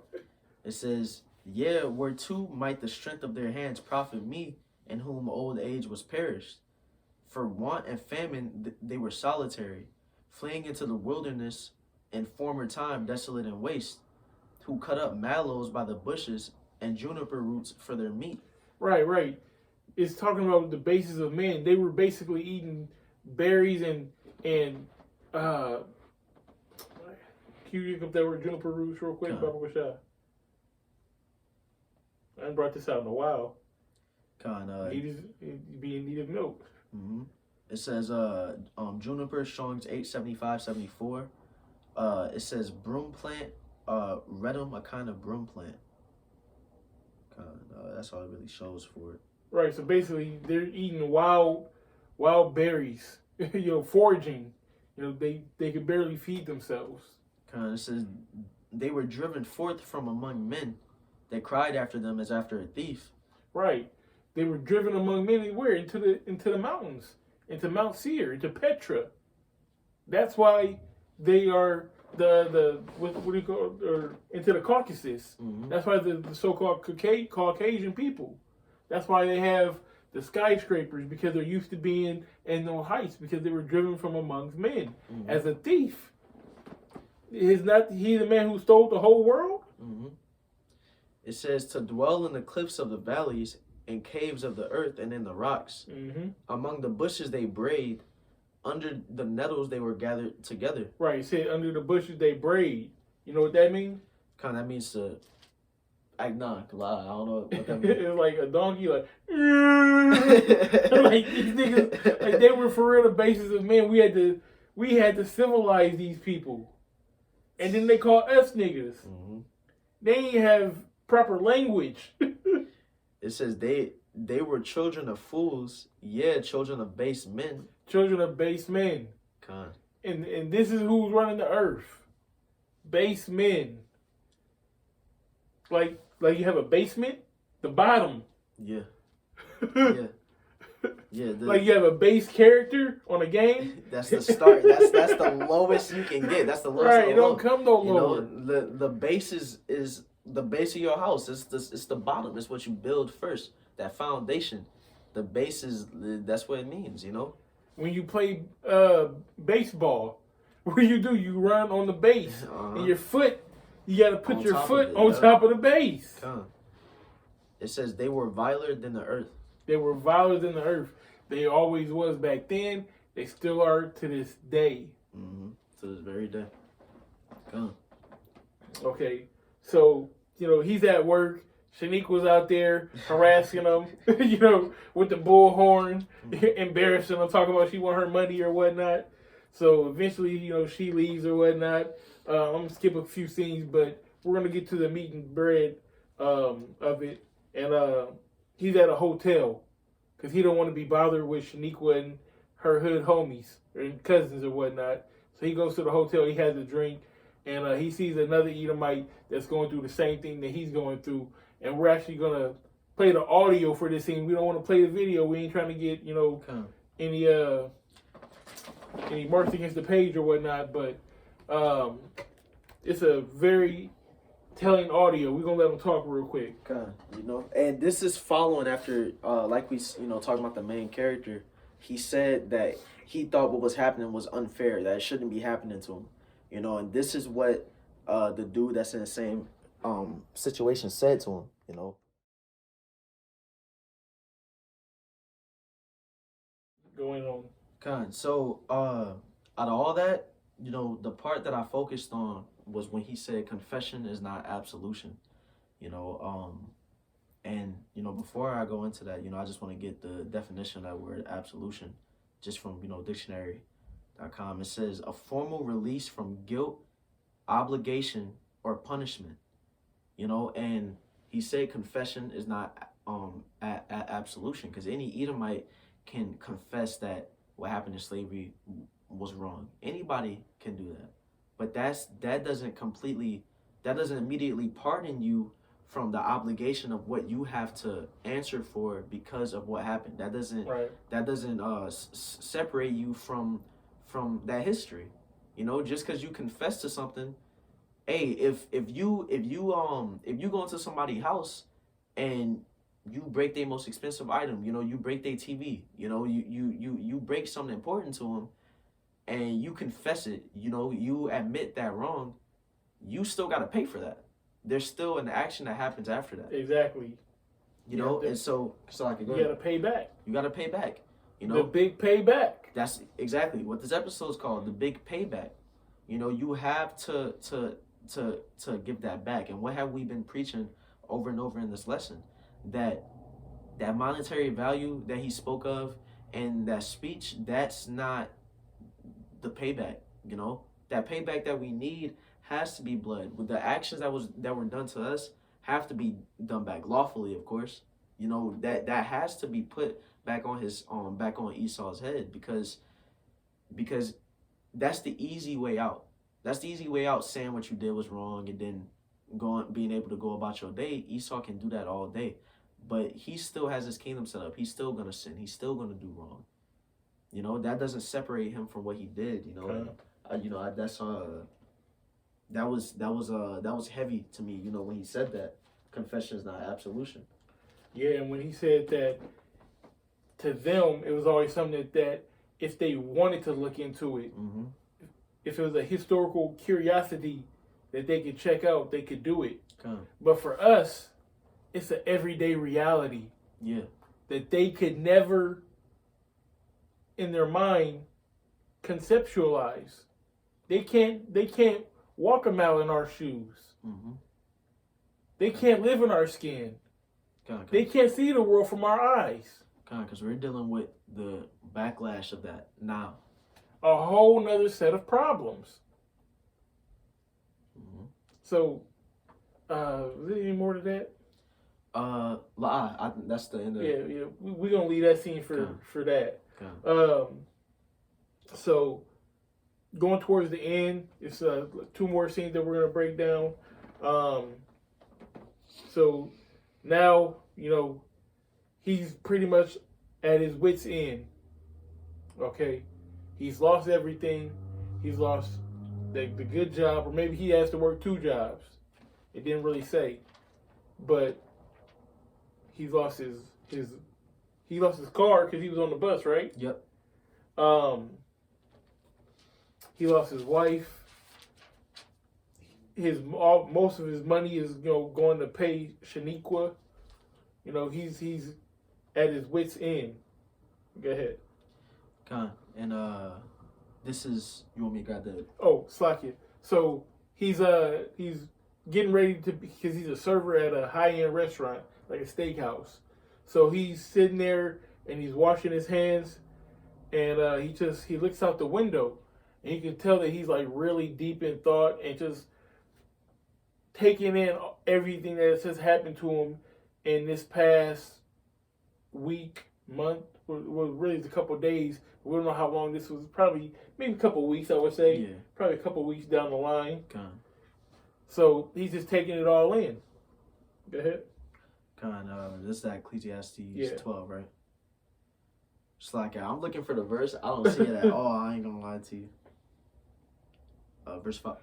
It says, yeah, whereto might the strength of their hands profit me, in whom old age was perished. For want and famine they were solitary, fleeing into the wilderness in former time desolate and waste, who cut up mallows by the bushes and juniper roots for their meat. Right. It's talking about the basis of men. They were basically eating berries and can you look up that word juniper roots real quick, Baba Bashar? I haven't brought this out in a while. Be in need of milk. Mm-hmm. It says juniper, Strong's 875-74. It says broom plant, redum, a kind of broom plant. That's all it really shows for it. Right, so basically they're eating wild berries, foraging. They could barely feed themselves. It says they were driven forth from among men. They cried after them as after a thief. Right, they were driven among men and where? Into the mountains, into Mount Seir, into Petra. That's why they are what do you call it? Or into the Caucasus. Mm-hmm. That's why the so-called Caucasian people. That's why they have the skyscrapers, because they're used to being in no heights, because they were driven from amongst men. Mm-hmm. As a thief. Is not he the man who stole the whole world? Mm-hmm. It says to dwell in the cliffs of the valleys, in caves of the earth, and in the rocks. Mm-hmm. Among the bushes they brayed, under the nettles they were gathered together. Right, it said under the bushes they brayed. You know what that means? That means to act lie. I don't know what that means. It's like a donkey, like like these niggas, like they were for real the basis of men. We had to civilize these people, and then they call us niggas. Mm-hmm. They ain't have proper language. It says they were children of fools, children of base men. Children of base men. And this is who's running the earth. Base men. Like you have a basement, the bottom. Yeah. Like you have a base character on a game. That's the start. That's the lowest you can get. That's the lowest. Right, it don't come no lower. The base is the base of your house. It's the bottom. It's what you build first. That foundation. The base that's what it means, When you play baseball, what do? You run on the base. And your foot, you got to put your foot on top of the base. It says they were viler than the earth. They were viler than the earth. They always was back then. They still are to this day. Mm-hmm. To this very day. Okay. So, he's at work. Shaniqua's out there harassing him, with the bullhorn, embarrassing him, talking about she want her money or whatnot. So eventually, she leaves or whatnot. I'm gonna skip a few scenes, but we're gonna get to the meat and bread of it. And he's at a hotel because he don't want to be bothered with Shaniqua and her hood homies and cousins or whatnot. So he goes to the hotel. He has a drink, and he sees another Edomite that's going through the same thing that he's going through. And we're actually gonna play the audio for this scene. We don't want to play the video. We ain't trying to get any marks against the page or whatnot. But it's a very telling audio. We're gonna let him talk real quick. And this is following after, like we talking about the main character. He said that he thought what was happening was unfair, that it shouldn't be happening to him, and this is what the dude that's in the same situation said to him, Going on. So out of all that, the part that I focused on was when he said confession is not absolution, and before I go into that, I just want to get the definition of that word absolution, just from dictionary.com. It says a formal release from guilt, obligation, or punishment. And he said confession is not absolution, because any Edomite can confess that what happened in slavery was wrong. Anybody can do that, but that doesn't immediately pardon you from the obligation of what you have to answer for because of what happened. That doesn't separate you from that history. Just because you confess to something. Hey, if you go into somebody's house and you break their most expensive item, you break their TV, you break something important to them, and you confess it, you admit that wrong, you still got to pay for that. There's still an action that happens after that. Exactly. And so I can go. You got to pay back. You got to pay back. The big payback. That's exactly what this episode is called, the big payback. You have to give that back. And what have we been preaching over and over in this lesson? That monetary value that he spoke of and that speech, that's not the payback. That payback that we need has to be blood. With the actions that were done to us have to be done back lawfully, of course. That has to be put back on Esau's head, because that's the easy way out. That's the easy way out, saying what you did was wrong and then being able to go about your day. Esau can do that all day, but he still has his kingdom set up. He's still gonna sin. He's still gonna do wrong. That doesn't separate him from what he did. That was heavy to me. When he said that confession is not absolution. Yeah, and when he said that to them, it was always something that if they wanted to look into it. Mm-hmm. If it was a historical curiosity that they could check out, they could do it. Okay. But for us, it's an everyday reality. Yeah. That they could never, in their mind, conceptualize. They can't walk a mile in our shoes. Mm-hmm. They can't live in our skin. Okay. They can't see the world from our eyes. Because we're dealing with the backlash of that now. A whole nother set of problems. Mm-hmm. So, is there any more to that? I think that's the end of it. Yeah. We're gonna leave that scene for that. Okay. So going towards the end, it's two more scenes that we're gonna break down. So now he's pretty much at his wit's end. Okay. He's lost everything. He's lost the good job, or maybe he has to work two jobs. It didn't really say, but he's lost his car because he was on the bus, right? Yep. He lost his wife. Most of his money is going to pay Shaniqua. He's at his wit's end. Go ahead. And this is, you want me to grab the... Oh, Slakia. So he's getting ready to, because he's a server at a high-end restaurant, like a steakhouse. So he's sitting there and he's washing his hands, and he looks out the window, and you can tell that he's like really deep in thought and just taking in everything that has just happened to him in this past week, month, well, really it's a couple of days. We don't know how long this was. Probably maybe a couple of weeks, I would say. Yeah. Probably a couple of weeks down the line. Con. So he's just taking it all in. Go ahead. This is that Ecclesiastes Yeah. 12, right? Slack out. I'm looking for the verse. I don't see it at all. I ain't gonna lie to you. Verse 5.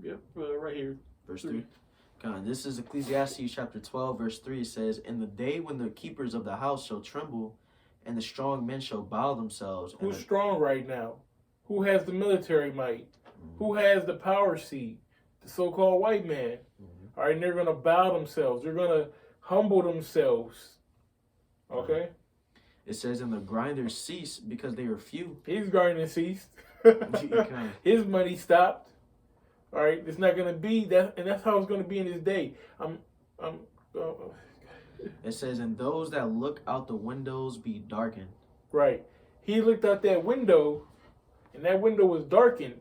Yep, right here. Verse 3. This is Ecclesiastes chapter 12, verse 3. It says, "In the day when the keepers of the house shall tremble, and the strong men shall bow themselves." Who's strong right now? Who has the military might? Who has the power seat? The so-called white man. All right, and they're going to bow themselves. They're going to humble themselves. Okay? It says, "And the grinders cease because they are few." His grinding ceased. His money stopped. All right, it's not going to be that, and that's how it's going to be in this day. It says, "And those that look out the windows be darkened." Right. He looked out that window, and that window was darkened.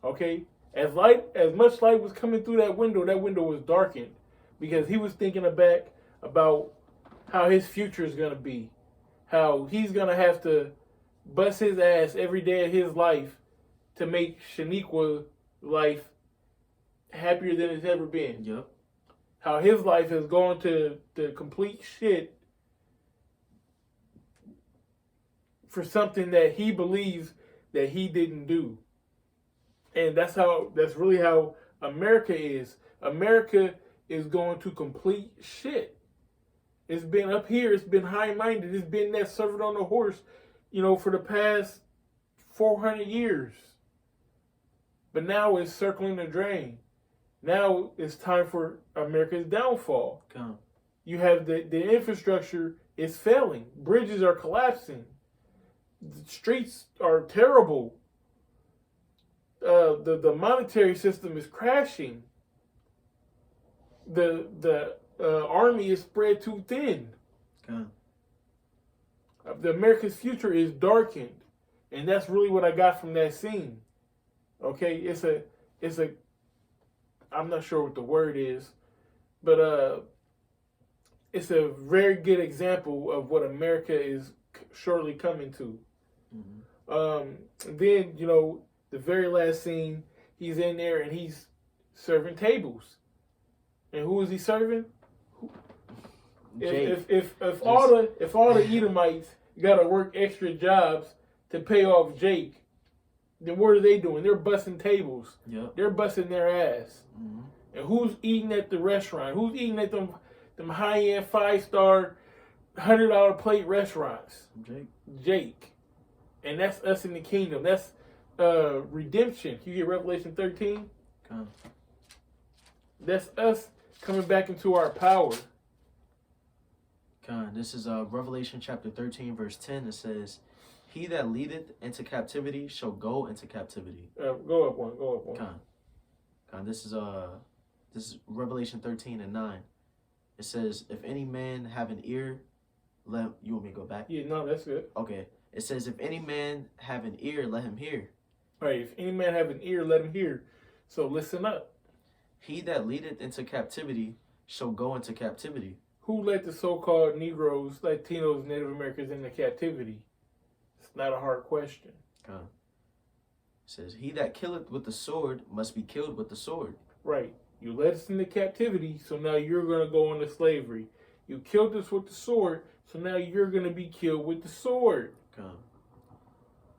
Okay? As much light was coming through that window was darkened. Because he was thinking about how his future is going to be. How he's going to have to bust his ass every day of his life to make Shaniqua's life happier than it's ever been. Yep. How his life has gone to complete shit for something that he believes that he didn't do. And that's really how America is. America is going to complete shit. It's been up here, it's been high-minded, it's been that servant on the horse, for the past 400 years. But now it's circling the drain. Now it's time for America's downfall. You have the infrastructure is failing. Bridges are collapsing. The streets are terrible. The monetary system is crashing. The army is spread too thin. The America's future is darkened, and that's really what I got from that scene. Okay, it's a I'm not sure what the word is, but it's a very good example of what America is shortly coming to. Then, the very last scene, he's in there and he's serving tables. And who is he serving? If all the Edomites gotta work extra jobs to pay off Jake, then what are they doing? They're busting tables. Yep. They're busting their ass. And who's eating at the restaurant? Who's eating at them high-end 5-star $100 plate restaurants? Jake. And that's us in the kingdom. That's redemption. You get Revelation 13? That's us coming back into our power. This is Revelation chapter 13, verse 10. It says, "He that leadeth into captivity shall go into captivity." Go up one. This is Revelation 13 and 9. It says, "If any man have an ear, you want me to go back?" Yeah, no, that's good. Okay. It says, "If any man have an ear, let him hear." All right, if any man have an ear, let him hear. So listen up. "He that leadeth into captivity shall go into captivity." Who led the so-called Negroes, Latinos, Native Americans into captivity? It's not a hard question. It says, "He that killeth with the sword must be killed with the sword." Right. You led us into captivity, so now you're going to go into slavery. You killed us with the sword, so now you're going to be killed with the sword.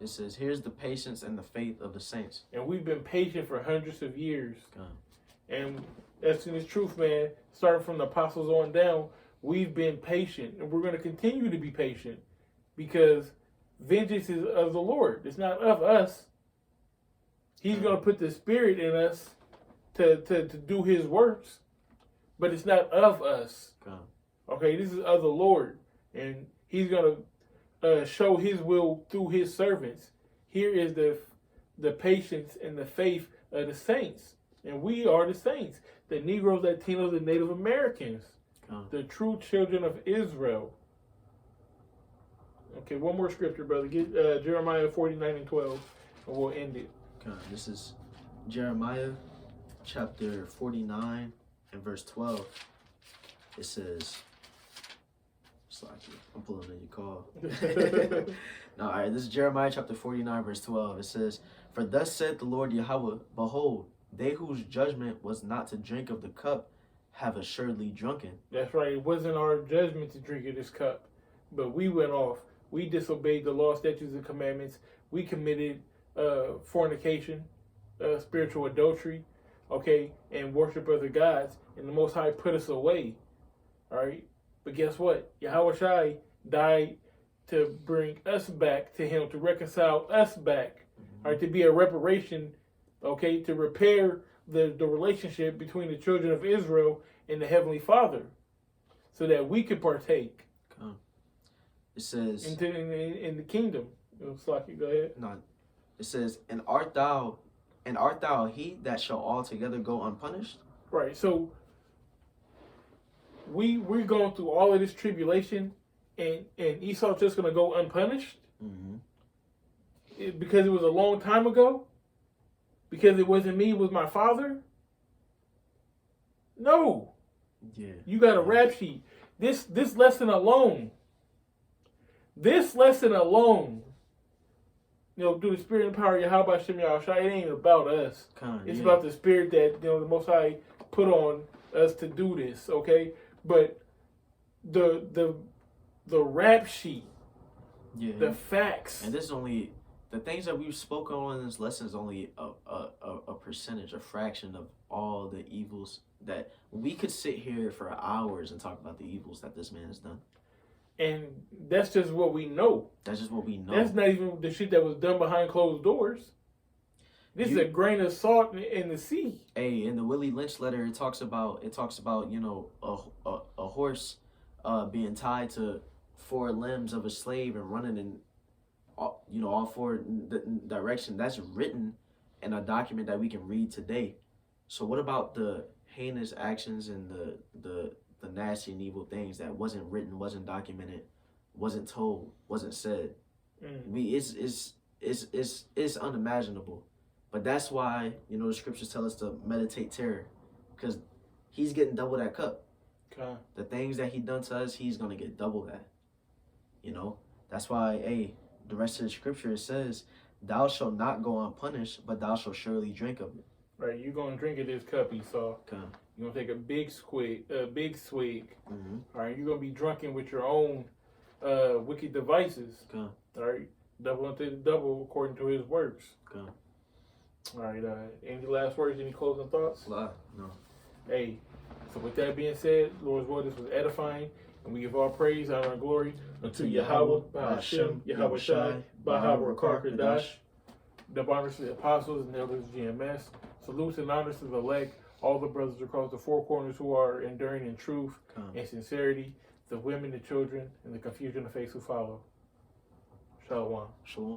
It says, "Here's the patience and the faith of the saints." And we've been patient for hundreds of years. And that's in the truth, man. Starting from the apostles on down, we've been patient. And we're going to continue to be patient. Because vengeance is of the Lord. It's not of us. He's going to put the spirit in us to do his works. But it's not of us. Okay, this is of the Lord. And he's going to show his will through his servants. Here is the patience and the faith of the saints. And we are the saints, the Negroes, Latinos, and Native Americans, the true children of Israel. Okay, one more scripture, brother. Get Jeremiah 49 and 12, and we'll end it. This is Jeremiah chapter 49 and verse 12. It says, I'm pulling in your call. No, all right, this is Jeremiah chapter 49, verse 12. It says, "For thus said the Lord Yahweh, behold, they whose judgment was not to drink of the cup have assuredly drunken." That's right. It wasn't our judgment to drink of this cup, but we went off. We disobeyed the law, statutes, and commandments. We committed fornication, spiritual adultery, okay, and worship other gods. And the Most High put us away. All right. But guess what? Yahweh Shai died to bring us back to Him, to reconcile us back, all right, to be a reparation, okay, to repair the relationship between the children of Israel and the Heavenly Father, so that we could partake. It says in the kingdom. Slaki, go ahead. No, it says, "And art thou he that shall altogether go unpunished?" Right. So we're going through all of this tribulation, and Esau's just going to go unpunished because it was a long time ago, because it wasn't me, it was my father. No. Yeah. You got a rap sheet. This lesson alone. This lesson alone, through the spirit and power of Yahweh Shem Yahushua, it ain't about us. It's about the spirit that the Most High put on us to do this, okay? But the rap sheet, the facts, and this is only the things that we've spoken on in this lesson is only a percentage, a fraction of all the evils that we could sit here for hours and talk about the evils that this man has done. And that's just what we know. That's just what we know. That's not even the shit that was done behind closed doors. This is a grain of salt in the sea. Hey, in the Willie Lynch letter, it talks about a horse being tied to 4 limbs of a slave and running in all 4 directions. That's written in a document that we can read today. So what about the heinous actions and the nasty and evil things that wasn't written, wasn't documented, wasn't told, wasn't said? It's unimaginable. But that's why, the scriptures tell us to meditate terror, because he's getting double that cup. Okay. The things that he done to us, he's going to get double that. That's why, the rest of the scripture, it says, "Thou shalt not go unpunished, but thou shalt surely drink of it." Right, you're going to drink of this cup, Esau. Okay. You're going to take a big swig. Mm-hmm. All right, you're going to be drunken with your own wicked devices. Okay. All right, double unto the double according to his works. Okay. All right, any last words, any closing thoughts? No. Hey, so with that being said, Lord's word, this was edifying, and we give all praise, honor, and glory unto Yahweh, Ba'ashem, Yahweh Shai, Bahawa Karkadash. The honors to the apostles and elders of GMS. Salutes and honors to the elect, all the brothers across the 4 corners who are enduring in truth and sincerity, the women, the children, and the confusion of faith who follow. Shalom. Shalom.